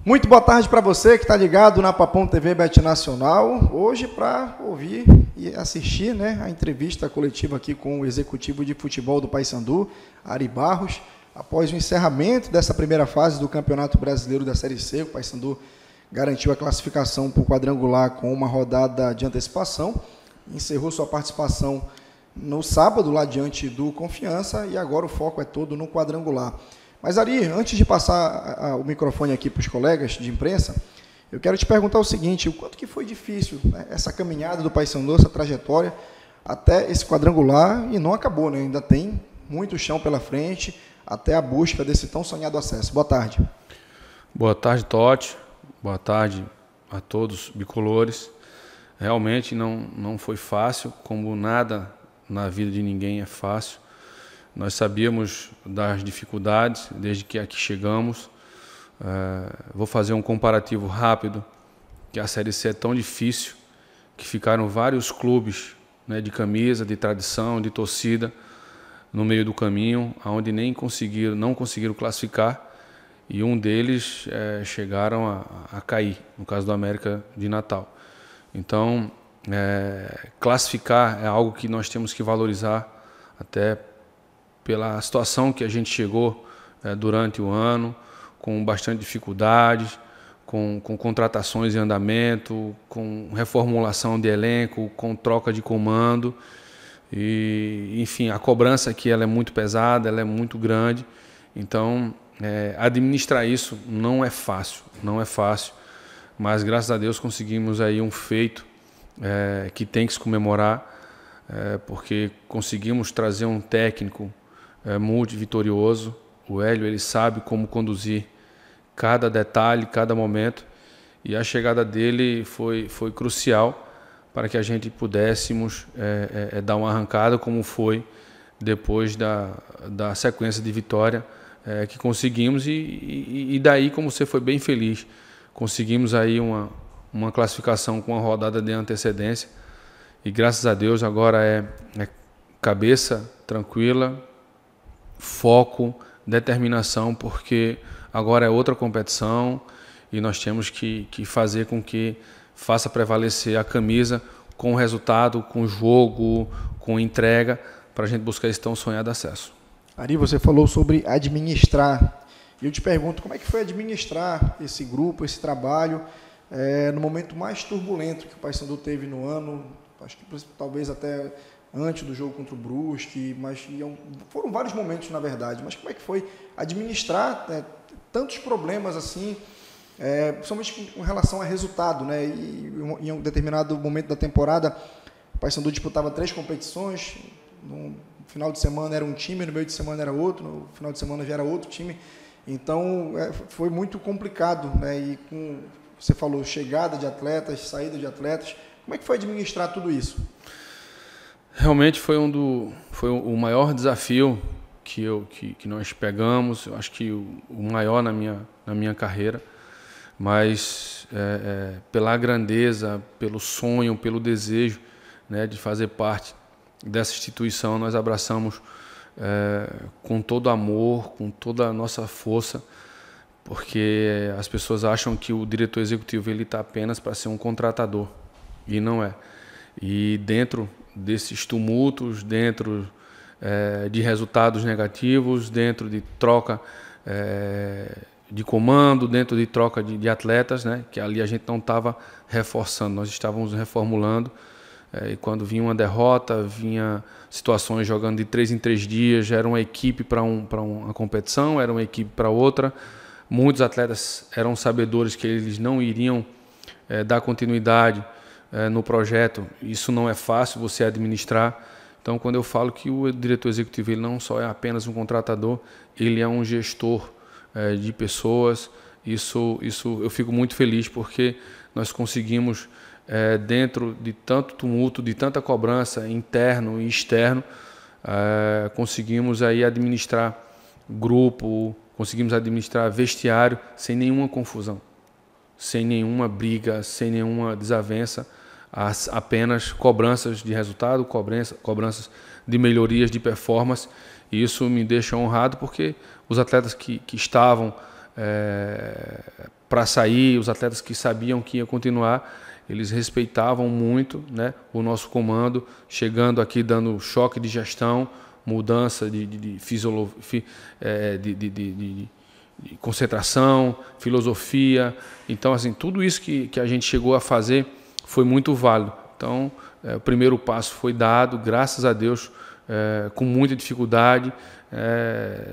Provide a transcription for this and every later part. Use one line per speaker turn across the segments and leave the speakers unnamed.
Muito boa tarde para você que está ligado na Papão TV Bet Nacional. Hoje para ouvir e assistir, né, a entrevista coletiva aqui com o executivo de futebol do Paysandu, Ari Barros, após o encerramento dessa primeira fase do Campeonato Brasileiro da Série C. O Paysandu garantiu a classificação para o quadrangular com uma rodada de antecipação. Encerrou sua participação no sábado, lá diante do Confiança, e agora o foco é todo no quadrangular. Mas, Ari, antes de passar o microfone aqui para os colegas de imprensa, eu quero te perguntar o seguinte: o quanto que foi difícil, né, essa caminhada do Paysandu, essa trajetória até esse quadrangular, e não acabou, né? Ainda tem muito chão pela frente até a busca desse tão sonhado acesso. Boa tarde.
Boa tarde, Totti. Boa tarde a todos bicolores. Realmente não foi fácil, como nada na vida de ninguém é fácil. Nós sabíamos das dificuldades desde que aqui chegamos. Vou fazer um comparativo rápido, que a Série C é tão difícil, que ficaram vários clubes, né, de camisa, de tradição, de torcida, no meio do caminho, onde não conseguiram classificar, e um deles chegaram a cair, no caso do América de Natal. Então, classificar é algo que nós temos que valorizar, até pela situação que a gente chegou durante o ano, com bastante dificuldades, com contratações em andamento, com reformulação de elenco, com troca de comando. E, enfim, a cobrança aqui ela é muito pesada, ela é muito grande. Então, administrar isso não é fácil, mas graças a Deus conseguimos aí um feito que tem que se comemorar, porque conseguimos trazer um técnico multivitorioso. O Hélio, ele sabe como conduzir cada detalhe, cada momento, e a chegada dele foi crucial para que a gente pudéssemos dar uma arrancada, como foi depois da sequência de vitória que conseguimos, e daí, como você foi bem feliz, conseguimos aí uma classificação com uma rodada de antecedência, e graças a Deus agora é cabeça tranquila, foco, determinação, porque agora é outra competição e nós temos que fazer com que faça prevalecer a camisa com o resultado, com o jogo, com entrega, para a gente buscar esse tão sonhado acesso.
Ari, você falou sobre administrar. E eu te pergunto, como é que foi administrar esse grupo, esse trabalho, no momento mais turbulento que o Paysandu teve no ano, acho que talvez até antes do jogo contra o Brusque, mas foram vários momentos, na verdade. Mas como é que foi administrar tantos problemas assim, principalmente com relação a resultado, né? E em um determinado momento da temporada, o Paysandu disputava 3 competições. No final de semana era um time, no meio de semana era outro, no final de semana já era outro time. Então, foi muito complicado, né? E você falou chegada de atletas, saída de atletas. Como é que foi administrar tudo isso?
Realmente foi o maior desafio que nós pegamos, eu acho que o maior na minha carreira, mas pela grandeza, pelo sonho, pelo desejo, né, de fazer parte dessa instituição, nós abraçamos com todo amor, com toda a nossa força, porque as pessoas acham que o diretor executivo ele está apenas para ser um contratador, e não é. E dentro desses tumultos, dentro de resultados negativos, dentro de troca de comando, dentro de troca de atletas, né, que ali a gente não estava reforçando, nós estávamos reformulando, e quando vinha uma derrota, vinha situações jogando de 3 em 3 dias, já era uma equipe para uma competição, era uma equipe para outra. Muitos atletas eram sabedores que eles não iriam dar continuidade no projeto. Isso não é fácil você administrar. Então, quando eu falo que o diretor executivo ele não só é apenas um contratador, ele é um gestor de pessoas. Isso eu fico muito feliz, porque nós conseguimos, dentro de tanto tumulto, de tanta cobrança interno e externo, conseguimos aí administrar grupo, conseguimos administrar vestiário sem nenhuma confusão, sem nenhuma briga, sem nenhuma desavença, apenas cobranças de resultado, cobranças de melhorias de performance. E isso me deixa honrado, porque os atletas que estavam para sair, os atletas que sabiam que ia continuar, eles respeitavam muito, né, o nosso comando, chegando aqui dando choque de gestão, mudança de concentração, filosofia. Então, assim, tudo isso que a gente chegou a fazer foi muito válido. Então, o primeiro passo foi dado, graças a Deus, com muita dificuldade.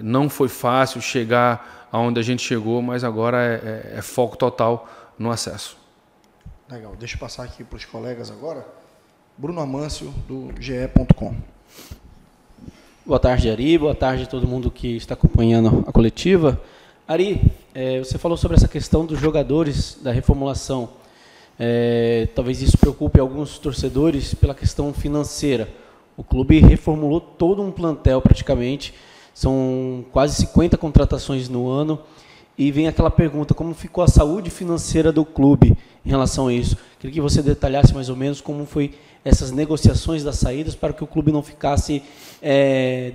Não foi fácil chegar aonde a gente chegou, mas agora é foco total no acesso.
Legal, deixa eu passar aqui para os colegas agora. Bruno Amâncio, do ge.com.
Boa tarde, Ari. Boa tarde a todo mundo que está acompanhando a coletiva. Ari, você falou sobre essa questão dos jogadores da reformulação. Talvez isso preocupe alguns torcedores pela questão financeira. O clube reformulou todo um plantel praticamente, são quase 50 contratações no ano, e vem aquela pergunta, como ficou a saúde financeira do clube em relação a isso? Queria que você detalhasse mais ou menos como foi essas negociações das saídas para que o clube não ficasse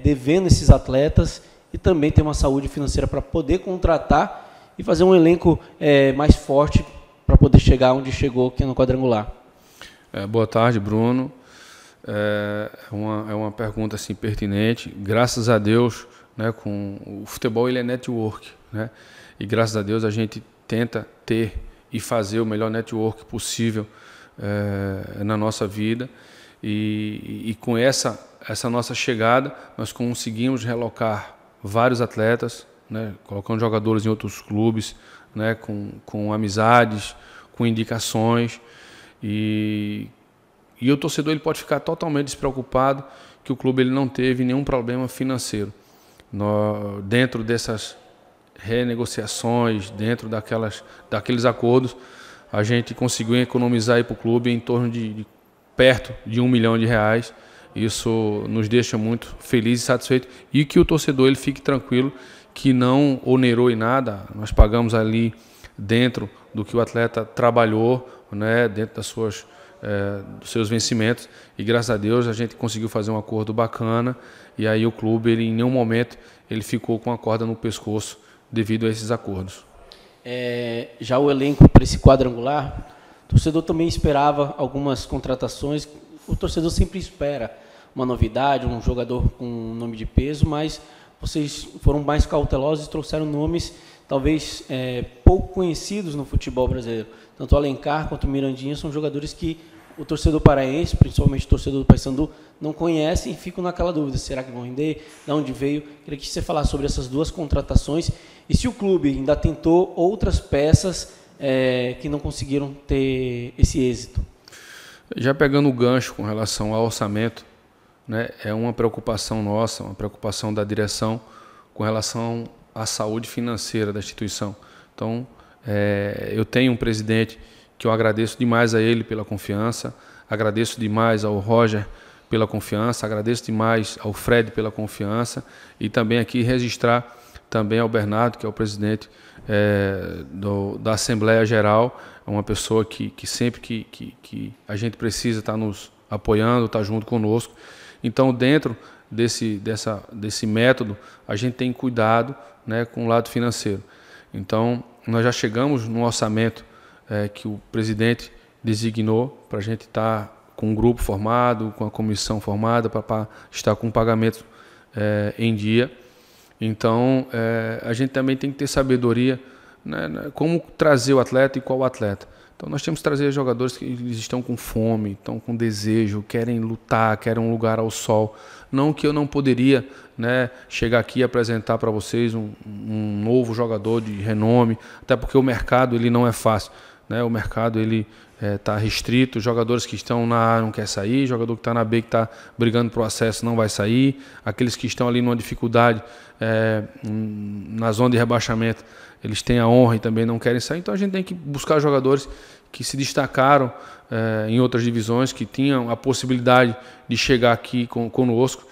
devendo esses atletas e também ter uma saúde financeira para poder contratar e fazer um elenco mais forte para poder chegar onde chegou, que é no quadrangular.
Boa tarde, Bruno. É uma pergunta assim, pertinente. Graças a Deus, né, com o futebol ele é network, né? E graças a Deus a gente tenta ter e fazer o melhor network possível na nossa vida. E com essa nossa chegada, nós conseguimos relocar vários atletas, né, colocando jogadores em outros clubes, né, com amizades, com indicações. E o torcedor ele pode ficar totalmente despreocupado que o clube ele não teve nenhum problema financeiro. Dentro dessas renegociações, dentro daqueles acordos, a gente conseguiu economizar para o clube em torno de perto de R$1 milhão. Isso nos deixa muito felizes e satisfeitos, e que o torcedor ele fique tranquilo que não onerou em nada. Nós pagamos ali dentro do que o atleta trabalhou, né, dentro dos seus vencimentos, e graças a Deus a gente conseguiu fazer um acordo bacana, e aí o clube ele, em nenhum momento ele ficou com a corda no pescoço devido a esses acordos.
Já o elenco para esse quadrangular, o torcedor também esperava algumas contratações. O torcedor sempre espera uma novidade, um jogador com nome de peso, mas vocês foram mais cautelosos e trouxeram nomes talvez pouco conhecidos no futebol brasileiro. Tanto o Alencar quanto o Mirandinha são jogadores que o torcedor paraense, principalmente o torcedor do Paysandu, não conhece e ficam naquela dúvida, será que vão render? De onde veio? Queria que você falasse sobre essas duas contratações e se o clube ainda tentou outras peças que não conseguiram ter esse êxito.
Já pegando o gancho com relação ao orçamento, né, é uma preocupação nossa, uma preocupação da direção com relação à saúde financeira da instituição. Então, eu tenho um presidente que eu agradeço demais a ele pela confiança, agradeço demais ao Roger pela confiança, agradeço demais ao Fred pela confiança, e também aqui registrar também ao Bernardo, que é o presidente da Assembleia Geral, é uma pessoa que sempre que a gente precisa estar nos apoiando, estar junto conosco. Então, dentro desse método, a gente tem cuidado, né, com o lado financeiro. Então, nós já chegamos no orçamento que o presidente designou para a gente estar com um grupo formado, com a comissão formada, para estar com o pagamento em dia. Então, a gente também tem que ter sabedoria, né, como trazer o atleta e qual atleta. Então, nós temos que trazer jogadores que eles estão com fome, estão com desejo, querem lutar, querem um lugar ao sol. Não que eu não poderia, né, chegar aqui e apresentar para vocês um novo jogador de renome, até porque o mercado ele não é fácil, né? O mercado ele está restrito, jogadores que estão na A não quer sair, jogador que está na B que está brigando para o acesso não vai sair, aqueles que estão ali numa dificuldade na zona de rebaixamento, eles têm a honra e também não querem sair. Então a gente tem que buscar jogadores que se destacaram em outras divisões, que tinham a possibilidade de chegar aqui conosco,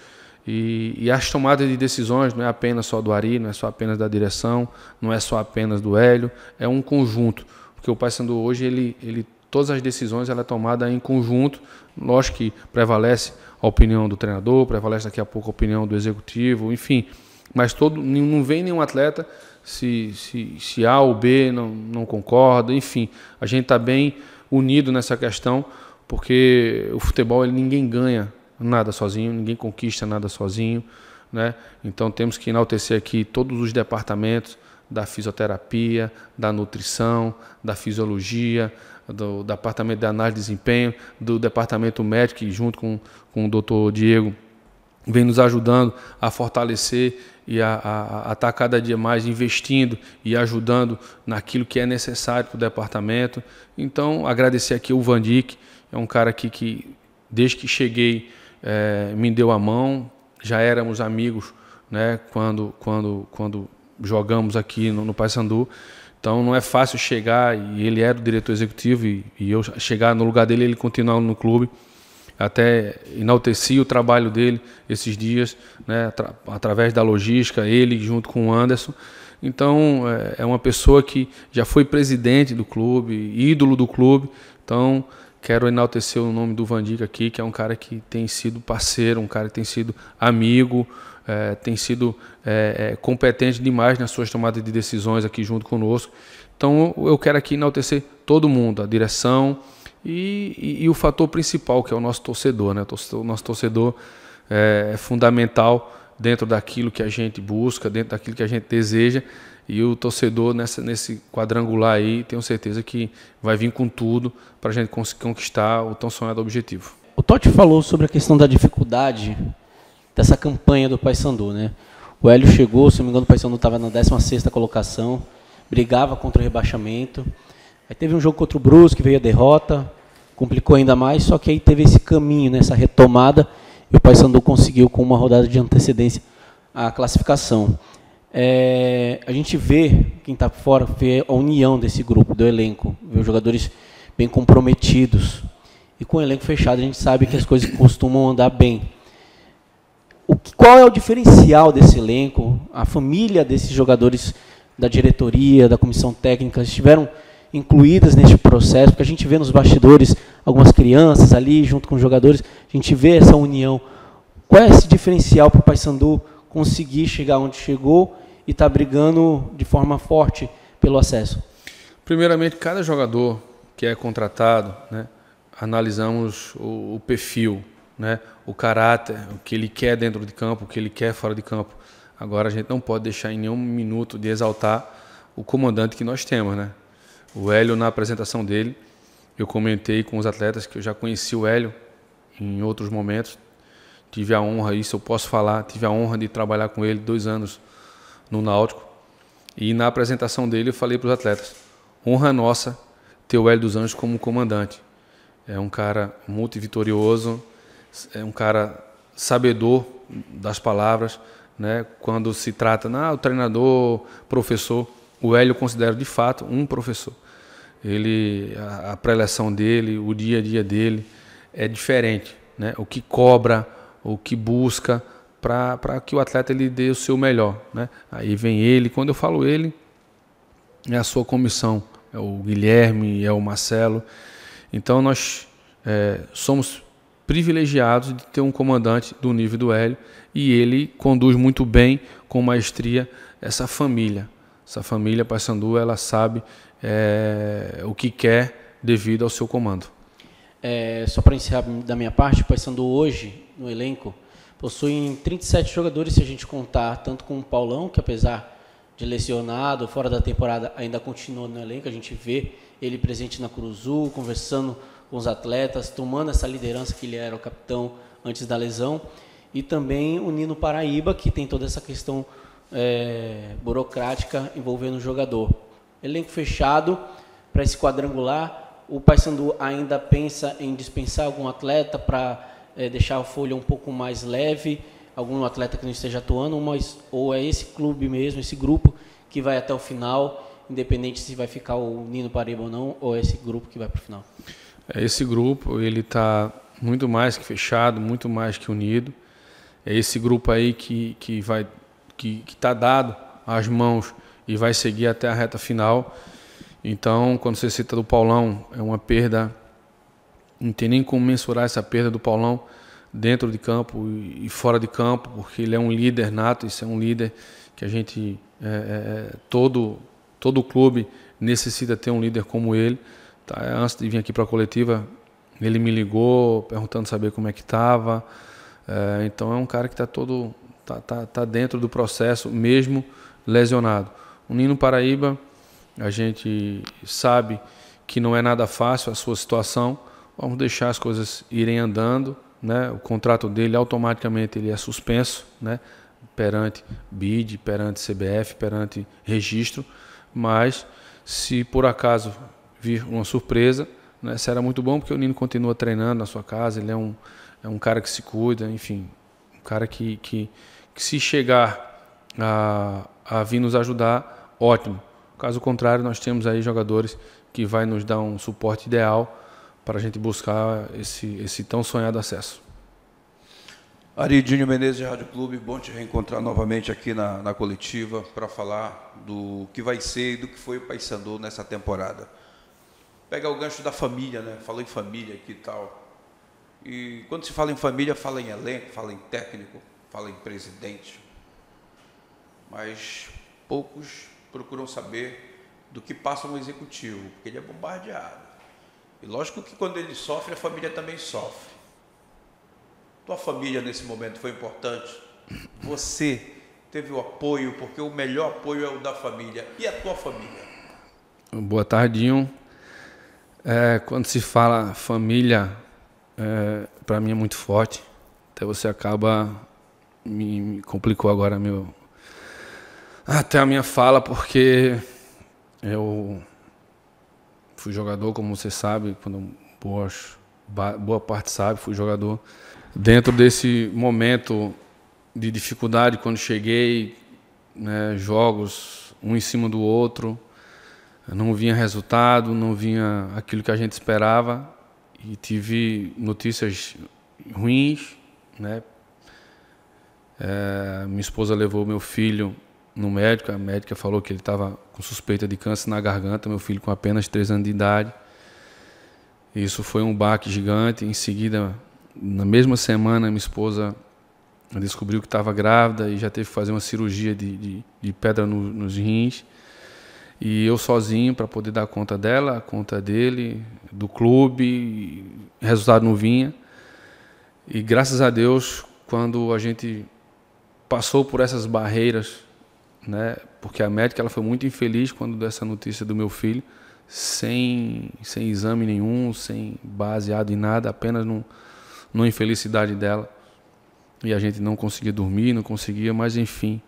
e as tomadas de decisões não é apenas só do Ari, não é só apenas da direção, não é só apenas do Hélio, é um conjunto, porque o Paysandu hoje todas as decisões ela é tomada em conjunto. Lógico que prevalece a opinião do treinador, prevalece daqui a pouco a opinião do executivo, enfim, mas não vem nenhum atleta se A ou B não concorda, enfim, a gente está bem unido nessa questão, porque o futebol ninguém ganha nada sozinho, ninguém conquista nada sozinho, né? Então temos que enaltecer aqui todos os departamentos da fisioterapia, da nutrição, da fisiologia, do departamento de análise de desempenho, do departamento médico, que junto com o doutor Diego vem nos ajudando a fortalecer e a estar cada dia mais investindo e ajudando naquilo que é necessário para o departamento. Então, agradecer aqui o Vandic, é um cara que desde que cheguei me deu a mão, já éramos amigos, né, quando jogamos aqui no Paysandu. Então não é fácil chegar, e ele era o diretor executivo, e eu chegar no lugar dele, ele continuar no clube. Até enalteci o trabalho dele esses dias, né, através da logística, ele junto com o Anderson. Então é uma pessoa que já foi presidente do clube, ídolo do clube. Então quero enaltecer o nome do Vandic aqui, que é um cara que tem sido parceiro, um cara que tem sido amigo, tem sido competente demais nas suas tomadas de decisões aqui junto conosco. Então eu quero aqui enaltecer todo mundo, a direção e o fator principal, que é o nosso torcedor, né? O nosso torcedor é fundamental dentro daquilo que a gente busca, dentro daquilo que a gente deseja, e o torcedor nesse quadrangular aí, tenho certeza que vai vir com tudo para a gente conquistar o tão sonhado objetivo.
O Totti falou sobre a questão da dificuldade dessa campanha do Paysandu, né? O Hélio chegou, se não me engano, o Paysandu estava na 16ª colocação, brigava contra o rebaixamento. Aí teve um jogo contra o Brusque, veio a derrota, complicou ainda mais, só que aí teve esse caminho, né, essa retomada, e o Paysandu conseguiu, com uma rodada de antecedência, a classificação. A gente vê, quem está fora, vê a união desse grupo, do elenco, vê os jogadores bem comprometidos. E com o elenco fechado, a gente sabe que as coisas costumam andar bem. Qual é o diferencial desse elenco? A família desses jogadores da diretoria, da comissão técnica, estiveram incluídas neste processo, porque a gente vê nos bastidores algumas crianças ali, junto com os jogadores, a gente vê essa união. Qual é esse diferencial para o Paysandu conseguir chegar onde chegou e estar brigando de forma forte pelo acesso?
Primeiramente, cada jogador que é contratado, né, analisamos o perfil, né, o caráter, o que ele quer dentro de campo, o que ele quer fora de campo. Agora a gente não pode deixar em nenhum minuto de exaltar o comandante que nós temos, né? O Hélio, na apresentação dele, eu comentei com os atletas que eu já conheci o Hélio em outros momentos. Tive a honra, isso eu posso falar, tive a honra de trabalhar com ele 2 anos no Náutico. E na apresentação dele eu falei para os atletas: honra nossa ter o Hélio dos Anjos como comandante. É um cara multivitorioso, é um cara sabedor das palavras, né? Quando se trata, o treinador, professor, o Hélio eu considero de fato um professor. A preleção dele, o dia a dia dele é diferente, né? O que cobra, o que busca para que o atleta ele dê o seu melhor, né? Aí vem ele, quando eu falo ele, é a sua comissão, é o Guilherme, é o Marcelo. Então nós somos privilegiados de ter um comandante do nível do Hélio, e ele conduz muito bem, com maestria, essa família. Essa família Paysandu, ela sabe o que quer devido ao seu comando.
Só para encerrar da minha parte, o Paysandu hoje, no elenco, possui 37 jogadores, se a gente contar, tanto com o Paulão, que apesar de lesionado, fora da temporada, ainda continua no elenco. A gente vê ele presente na Curuzu, conversando com os atletas, tomando essa liderança que ele era o capitão antes da lesão. E também o Nino Paraíba, que tem toda essa questão burocrática envolvendo o jogador. Elenco fechado para esse quadrangular. O Paysandu ainda pensa em dispensar algum atleta para deixar a folha um pouco mais leve, algum atleta que não esteja atuando, ou é esse clube mesmo, esse grupo que vai até o final, independente se vai ficar o Nino Paraíba ou não, ou é esse grupo que vai para o final?
Esse grupo ele está muito mais que fechado, muito mais que unido. É esse grupo aí que está dado às mãos e vai seguir até a reta final. Então, quando você cita do Paulão, é uma perda, não tem nem como mensurar essa perda do Paulão dentro de campo e fora de campo, porque ele é um líder nato, isso é um líder que a gente, todo clube necessita ter um líder como ele. Tá? Antes de vir aqui para a coletiva, ele me ligou perguntando saber como é que estava. Então é um cara que tá dentro do processo, mesmo lesionado. O Nino Paraíba, a gente sabe que não é nada fácil a sua situação. Vamos deixar as coisas irem andando, né? O contrato dele automaticamente ele é suspenso, né? Perante BID, perante CBF, perante registro. Mas se por acaso vir uma surpresa, né, será muito bom, porque o Nino continua treinando na sua casa. Ele é um cara que se cuida, enfim, um cara que se chegar a vir nos ajudar, ótimo. Caso contrário, nós temos aí jogadores que vai nos dar um suporte ideal para a gente buscar esse tão sonhado acesso.
Aridinho Menezes, Rádio Clube, bom te reencontrar novamente aqui na coletiva para falar do que vai ser e do que foi o Paysandu nessa temporada. Pega o gancho da família, né? Falou em família aqui e tal. E quando se fala em família, fala em elenco, fala em técnico, fala em presidente. Mas poucos procuram saber do que passa no executivo, porque ele é bombardeado. E lógico que quando ele sofre, a família também sofre. Tua família nesse momento foi importante? Você teve o apoio, porque o melhor apoio é o da família. E a tua família?
Boa tardinho. Quando se fala família, para mim é muito forte. Até você acaba... Me complicou agora até a minha fala, porque eu fui jogador, como você sabe, quando boa parte sabe, fui jogador. Dentro desse momento de dificuldade, quando cheguei, né, jogos um em cima do outro, não vinha resultado, não vinha aquilo que a gente esperava, e tive notícias ruins, né? Minha esposa levou meu filho no médico, a médica falou que ele estava com suspeita de câncer na garganta, meu filho com apenas 3 anos de idade. Isso foi um baque gigante. Em seguida, na mesma semana, minha esposa descobriu que estava grávida e já teve que fazer uma cirurgia de pedra nos rins. E eu sozinho para poder dar conta dela, conta dele, do clube, resultado não vinha. E graças a Deus, quando a gente passou por essas barreiras, né, porque a médica ela foi muito infeliz quando deu essa notícia do meu filho, sem exame nenhum, sem baseado em nada, apenas numa infelicidade dela. E a gente não conseguia dormir, não conseguia, mas enfim.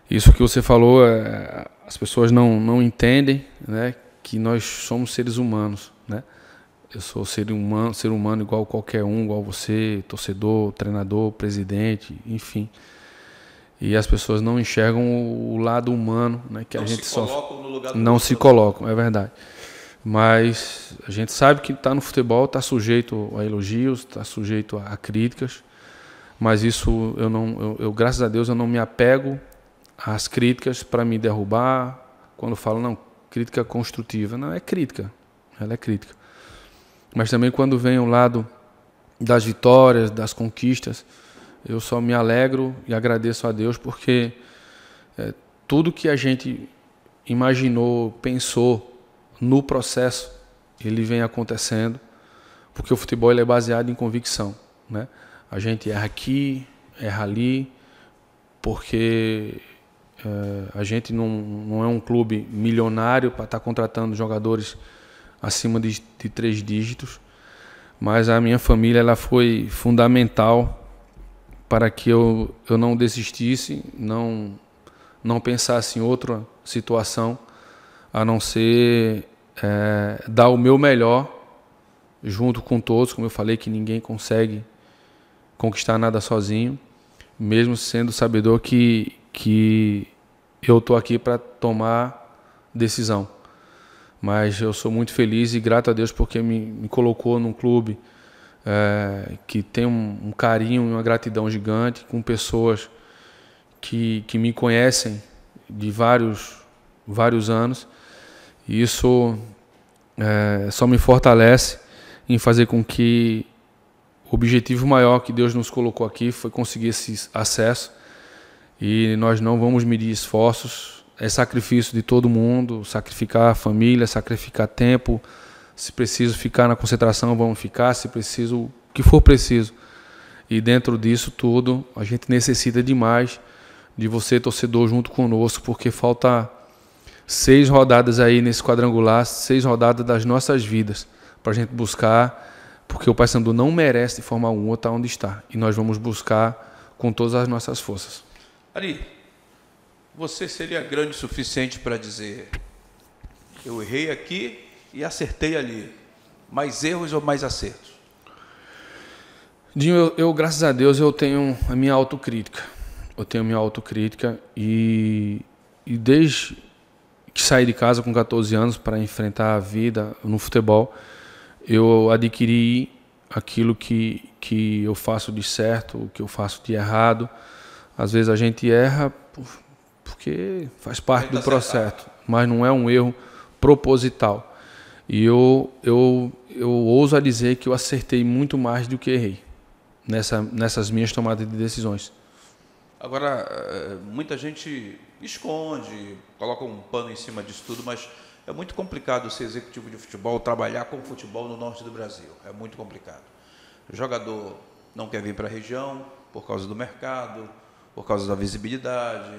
Isso que você falou, as pessoas não entendem, né, que nós somos seres humanos, né? Eu sou ser humano igual qualquer um, igual você, torcedor, treinador, presidente, enfim. E as pessoas não enxergam o lado humano, né, que a gente sofre. Não se colocam, é verdade. Mas a gente sabe que está no futebol, está sujeito a elogios, está sujeito a críticas. Mas isso eu graças a Deus eu não me apego às críticas para me derrubar. Quando falo não, crítica construtiva, não é crítica, ela é crítica. Mas também quando vem o lado das vitórias, das conquistas, eu só me alegro e agradeço a Deus, porque tudo que a gente imaginou, pensou no processo, ele vem acontecendo, porque o futebol ele é baseado em convicção, né? A gente erra aqui, erra ali, porque a gente não é um clube milionário para estar contratando jogadores acima de 3 dígitos, mas a minha família ela foi fundamental para que eu não desistisse, não pensasse em outra situação, a não ser dar o meu melhor junto com todos. Como eu falei, que ninguém consegue conquistar nada sozinho, mesmo sendo sabedor que eu estou aqui para tomar decisão. Mas eu sou muito feliz e grato a Deus porque me colocou num clube que tem um carinho e uma gratidão gigante, com pessoas que me conhecem de vários anos. E isso só me fortalece em fazer com que o objetivo maior que Deus nos colocou aqui foi conseguir esse acesso. e nós não vamos medir esforços. É sacrifício de todo mundo, sacrificar a família, sacrificar tempo. Se preciso ficar na concentração, vamos ficar, se preciso, o que for preciso. E dentro disso tudo, a gente necessita demais de você, torcedor, junto conosco, porque falta 6 rodadas aí nesse quadrangular, 6 rodadas das nossas vidas, para a gente buscar, porque o Paysandu não merece de forma alguma estar onde está. E nós vamos buscar com todas as nossas forças.
Ari, você seria grande o suficiente para dizer: eu errei aqui e acertei ali. Mais erros ou mais acertos?
Dinho, eu graças a Deus, eu tenho a minha autocrítica. E desde que saí de casa com 14 anos para enfrentar a vida no futebol, eu adquiri aquilo que eu faço de certo, o que eu faço de errado. Às vezes a gente erra porque faz parte do processo, mas não é um erro proposital. E eu ouso a dizer que eu acertei muito mais do que errei nessas minhas tomadas de decisões.
Agora, muita gente esconde, coloca um pano em cima disso tudo, mas é muito complicado ser executivo de futebol, trabalhar com futebol no norte do Brasil. É muito complicado. O jogador não quer vir para a região por causa do mercado, por causa da visibilidade,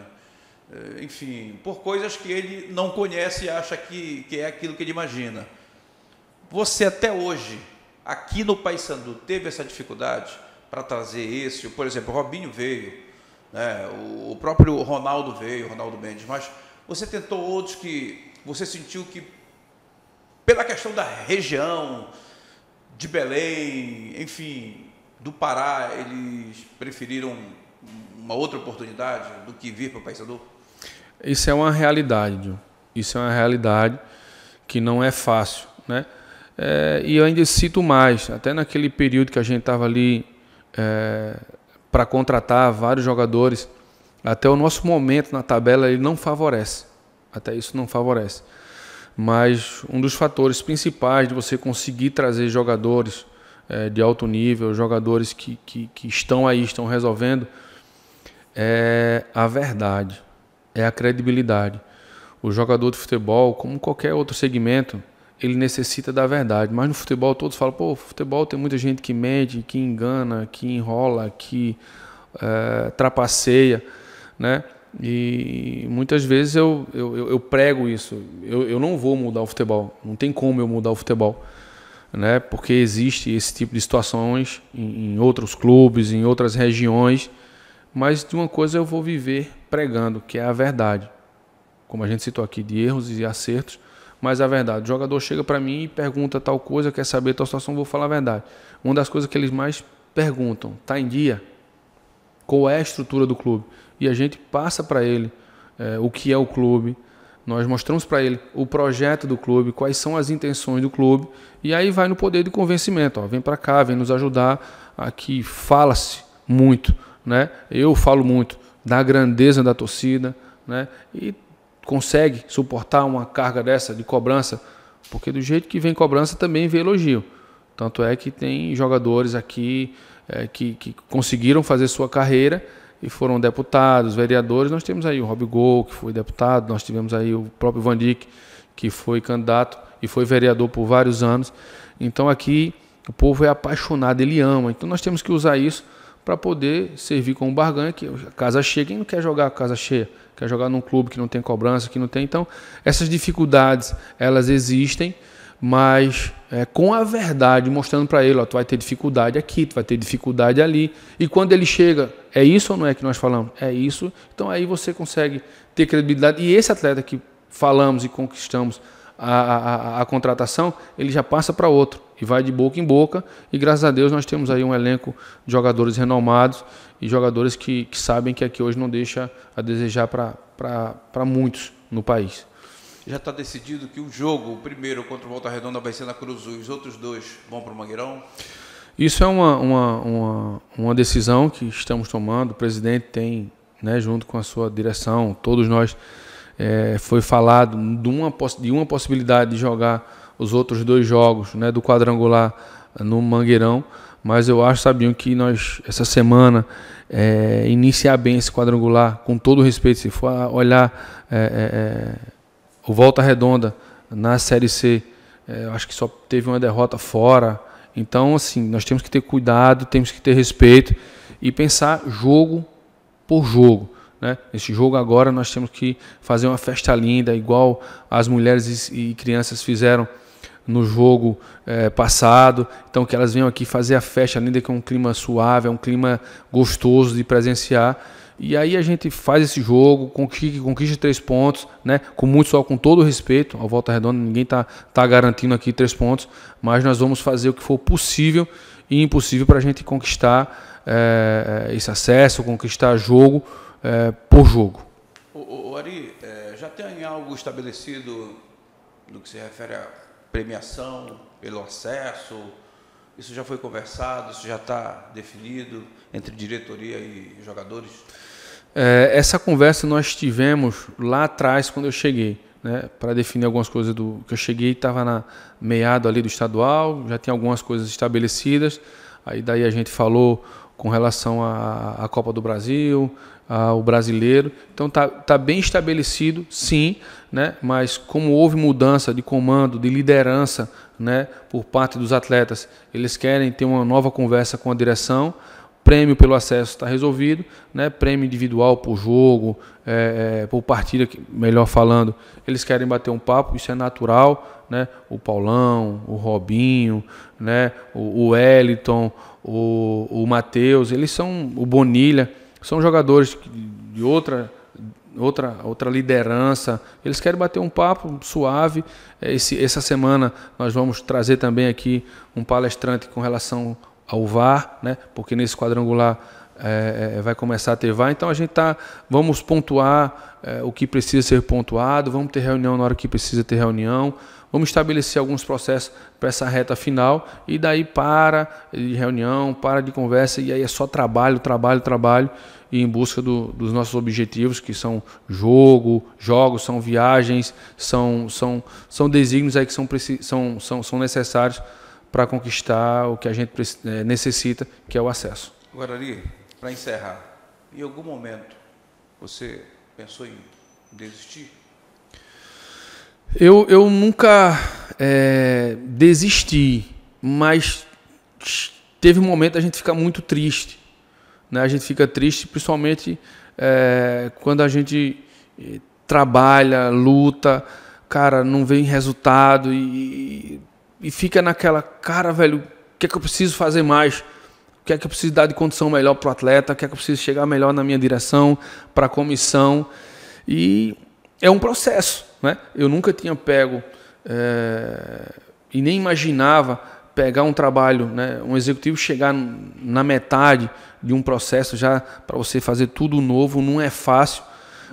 enfim, por coisas que ele não conhece e acha que é aquilo que ele imagina. Você até hoje, aqui no Paysandu, teve essa dificuldade para trazer esse? Por exemplo, o Robinho veio, né? O próprio Ronaldo veio, Ronaldo Mendes, mas você tentou outros que você sentiu que, pela questão da região, de Belém, enfim, do Pará, eles preferiram uma outra oportunidade do que vir para o Paysandu?
Isso é uma realidade, Gil. Isso é uma realidade que não é fácil, né? E eu ainda cito mais, até naquele período que a gente estava ali para contratar vários jogadores, até o nosso momento na tabela ele não favorece, até isso não favorece. Mas um dos fatores principais de você conseguir trazer jogadores de alto nível, jogadores que estão aí, estão resolvendo, é a verdade, é a credibilidade. O jogador de futebol, como qualquer outro segmento, ele necessita da verdade. Mas no futebol todos falam, pô, futebol tem muita gente que mente, que engana, que enrola, que trapaceia, né? E muitas vezes eu prego isso. Eu não vou mudar o futebol, não tem como eu mudar o futebol, né? Porque existe esse tipo de situações em outros clubes, em outras regiões, mas de uma coisa eu vou viver pregando, que é a verdade. Como a gente citou aqui, de erros e acertos, mas a verdade. O jogador chega para mim e pergunta tal coisa, quer saber tal situação, eu vou falar a verdade. Uma das coisas que eles mais perguntam, está em dia? Qual é a estrutura do clube? E a gente passa para ele o que é o clube, nós mostramos para ele o projeto do clube, quais são as intenções do clube, e aí vai no poder de convencimento. Ó, vem para cá, vem nos ajudar. Aqui fala-se muito, né? Eu falo muito da grandeza da torcida, né? E consegue suportar uma carga dessa de cobrança, porque do jeito que vem cobrança também vem elogio. Tanto é que tem jogadores aqui que conseguiram fazer sua carreira e foram deputados, vereadores. Nós temos aí o Robigol, que foi deputado, nós tivemos aí o próprio Van Dijk, que foi candidato e foi vereador por vários anos. Então aqui o povo é apaixonado, ele ama. Então nós temos que usar isso para poder servir como barganha, que a casa cheia. Quem não quer jogar com a casa cheia? Quer jogar num clube que não tem cobrança, que não tem. Então essas dificuldades, elas existem, mas com a verdade, mostrando para ele, ó, tu vai ter dificuldade aqui, tu vai ter dificuldade ali. E quando ele chega, é isso ou não é que nós falamos? É isso. Então aí você consegue ter credibilidade. E esse atleta que falamos e conquistamos a contratação, ele já passa para outro e vai de boca em boca. E graças a Deus nós temos aí um elenco de jogadores renomados e jogadores que sabem que aqui hoje não deixa a desejar para muitos no país.
Já está decidido que o jogo, o primeiro contra o Volta Redonda, vai ser na Cruz, os outros dois vão para o Mangueirão?
Isso é uma decisão que estamos tomando. O presidente tem, né, junto com a sua direção, todos nós, foi falado de uma possibilidade de jogar os outros dois jogos, né, do quadrangular no Mangueirão, mas eu acho, Sabinho, que nós, essa semana, iniciar bem esse quadrangular, com todo o respeito, se for olhar o Volta Redonda na Série C, eu acho que só teve uma derrota fora. Então, assim, nós temos que ter cuidado, temos que ter respeito e pensar jogo por jogo, né? Esse jogo agora nós temos que fazer uma festa linda, igual as mulheres e crianças fizeram no jogo passado. Então, que elas venham aqui fazer a festa linda, que é um clima suave, é um clima gostoso de presenciar. E aí a gente faz esse jogo, conquista 3 pontos, né? Com todo o respeito ao Volta Redonda, ninguém tá garantindo aqui 3 pontos, mas nós vamos fazer o que for possível e impossível para a gente conquistar esse acesso, conquistar jogo por jogo.
Ari, já tem algo estabelecido no que se refere à premiação pelo acesso? Isso já foi conversado, isso já está definido entre diretoria e jogadores?
Essa conversa nós tivemos lá atrás, quando eu cheguei, né, para definir algumas coisas que eu cheguei, estava na meado ali do estadual, já tinha algumas coisas estabelecidas, aí daí a gente falou com relação à Copa do Brasil, ao brasileiro, então tá bem estabelecido, sim, né, mas como houve mudança de comando, de liderança, né, por parte dos atletas, eles querem ter uma nova conversa com a direção. Prêmio pelo acesso está resolvido, né? Prêmio individual por jogo, por partida, melhor falando, eles querem bater um papo, isso é natural, né? O Paulão, o Robinho, né? O Wellington, o Matheus, eles são, o Bonilha, são jogadores de outra liderança, eles querem bater um papo suave. Essa semana nós vamos trazer também aqui um palestrante com relação ao VAR, né? Porque nesse quadrangular vai começar a ter VAR, então a gente vamos pontuar o que precisa ser pontuado, vamos ter reunião na hora que precisa ter reunião, vamos estabelecer alguns processos para essa reta final, e daí para de reunião, para de conversa, e aí é só trabalho, e em busca dos nossos objetivos, que são jogos, são viagens, são desígnios aí que são necessários para conquistar o que a gente necessita, que é o acesso.
Agora, Ari, para encerrar, em algum momento você pensou em desistir?
Eu nunca desisti, mas teve um momento da gente ficar muito triste, né? A gente fica triste, principalmente quando a gente trabalha, luta, cara, não vem resultado e fica naquela, cara, velho, o que é que eu preciso fazer mais? O que é que eu preciso dar de condição melhor para o atleta? O que é que eu preciso chegar melhor na minha direção, para a comissão? E é um processo, né? Eu nunca tinha pego e nem imaginava pegar um trabalho, né? Um executivo chegar na metade de um processo já para você fazer tudo novo, não é fácil.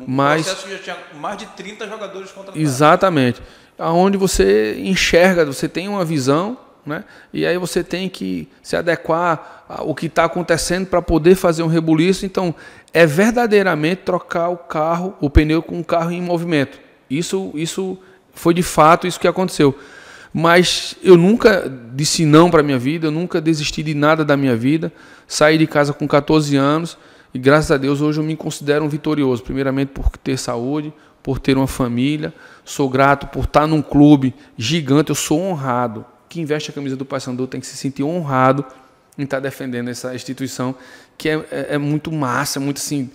Mas
processo que já tinha mais de 30 jogadores contratados.
Exatamente. Aonde você enxerga, você tem uma visão, né? E aí você tem que se adequar ao que está acontecendo para poder fazer um rebuliço. Então, é verdadeiramente trocar o pneu com um carro em movimento. Isso foi de fato isso que aconteceu. Mas eu nunca disse não para a minha vida, eu nunca desisti de nada da minha vida. Saí de casa com 14 anos e, graças a Deus, hoje eu me considero um vitorioso. Primeiramente por ter saúde, por ter uma família, sou grato por estar num clube gigante, eu sou honrado. Quem veste a camisa do Paysandu tem que se sentir honrado em estar defendendo essa instituição, que é muito massa, muito assim,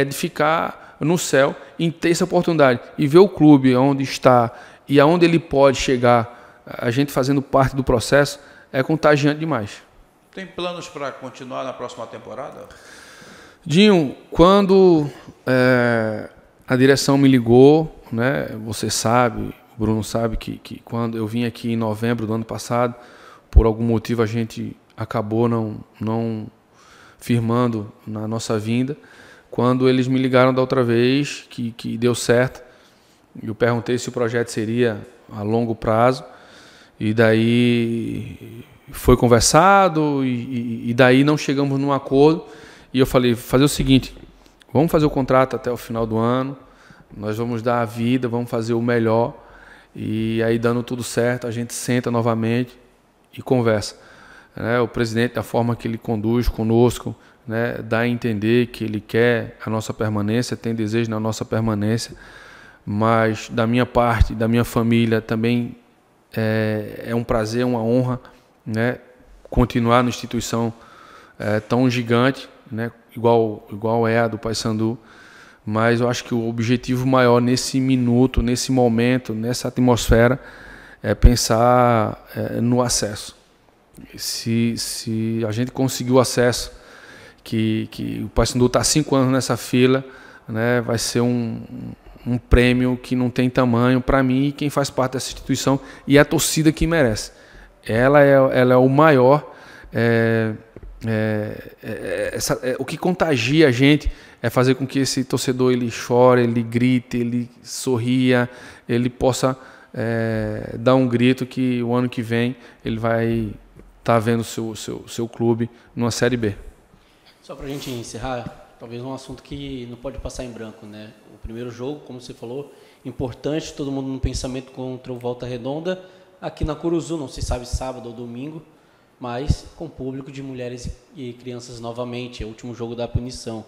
de ficar no céu, em ter essa oportunidade e ver o clube onde está e aonde ele pode chegar, a gente fazendo parte do processo, é contagiante demais.
Tem planos para continuar na próxima temporada?
Dinho, quando a direção me ligou, né, você sabe, o Bruno sabe que quando eu vim aqui em novembro do ano passado, por algum motivo a gente acabou não firmando na nossa vinda. Quando eles me ligaram da outra vez, que deu certo, eu perguntei se o projeto seria a longo prazo, e daí foi conversado, e daí não chegamos num acordo, e eu falei, fazer o seguinte, vamos fazer o contrato até o final do ano, nós vamos dar a vida, vamos fazer o melhor, e aí dando tudo certo, a gente senta novamente e conversa. né, o presidente, da forma que ele conduz conosco, né, dá a entender que ele quer a nossa permanência, tem desejo na nossa permanência, mas da minha parte, da minha família também é um prazer, uma honra, né, continuar na instituição tão gigante, né, igual é a do Paysandu, mas eu acho que o objetivo maior nesse minuto, nesse momento, nessa atmosfera, é pensar no acesso. Se a gente conseguir o acesso, que o Paysandu está há 5 anos nessa fila, né, vai ser um prêmio que não tem tamanho para mim e quem faz parte dessa instituição e a torcida que merece. Ela é o maior, o que contagia a gente é fazer com que esse torcedor ele chore, ele grite, ele sorria, ele possa dar um grito que o ano que vem ele vai estar vendo o seu clube numa Série B.
Só para a gente encerrar, talvez um assunto que não pode passar em branco, né? O primeiro jogo, como você falou, importante, todo mundo no pensamento contra o Volta Redonda, aqui na Curuzu, não se sabe sábado ou domingo, mas com público de mulheres e crianças novamente, é o último jogo da punição.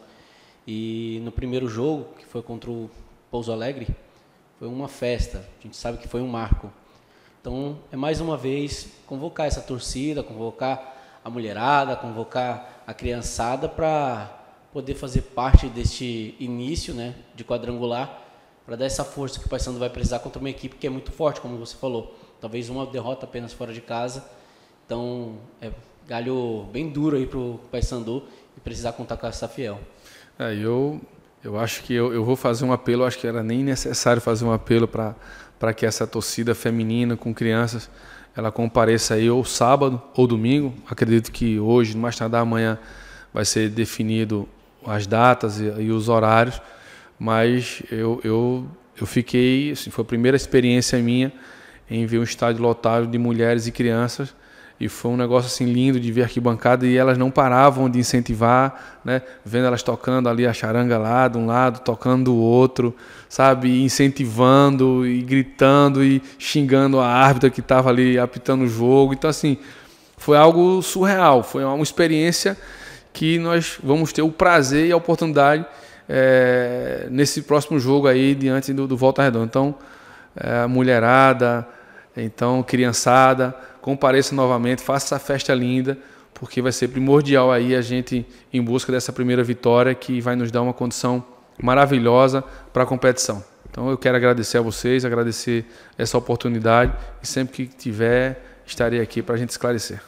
E no primeiro jogo, que foi contra o Pouso Alegre, foi uma festa, a gente sabe que foi um marco. Então, é mais uma vez convocar essa torcida, convocar a mulherada, convocar a criançada para poder fazer parte deste início, né, de quadrangular, para dar essa força que o Paysandu vai precisar contra uma equipe que é muito forte, como você falou. Talvez uma derrota apenas fora de casa. Então, é galho bem duro aí para o Paysandu e precisar contar com essa fiel.
Eu acho que eu vou fazer um apelo, acho que era nem necessário fazer um apelo para que essa torcida feminina com crianças ela compareça aí ou sábado ou domingo. Acredito que hoje, mais tarde da manhã, vai ser definido as datas e os horários, mas eu fiquei, assim, foi a primeira experiência minha em ver um estádio lotado de mulheres e crianças, e foi um negócio assim lindo de ver arquibancada e elas não paravam de incentivar, né? Vendo elas tocando ali a charanga lá de um lado, tocando do outro, sabe, incentivando e gritando e xingando a árbitra que estava ali apitando o jogo. Então assim, foi algo surreal, foi uma experiência que nós vamos ter o prazer e a oportunidade nesse próximo jogo aí diante do Volta Redonda. Então, mulherada, então criançada, compareça novamente, faça essa festa linda, porque vai ser primordial aí a gente em busca dessa primeira vitória que vai nos dar uma condição maravilhosa para a competição. Então eu quero agradecer a vocês, agradecer essa oportunidade e sempre que tiver estarei aqui para a gente esclarecer.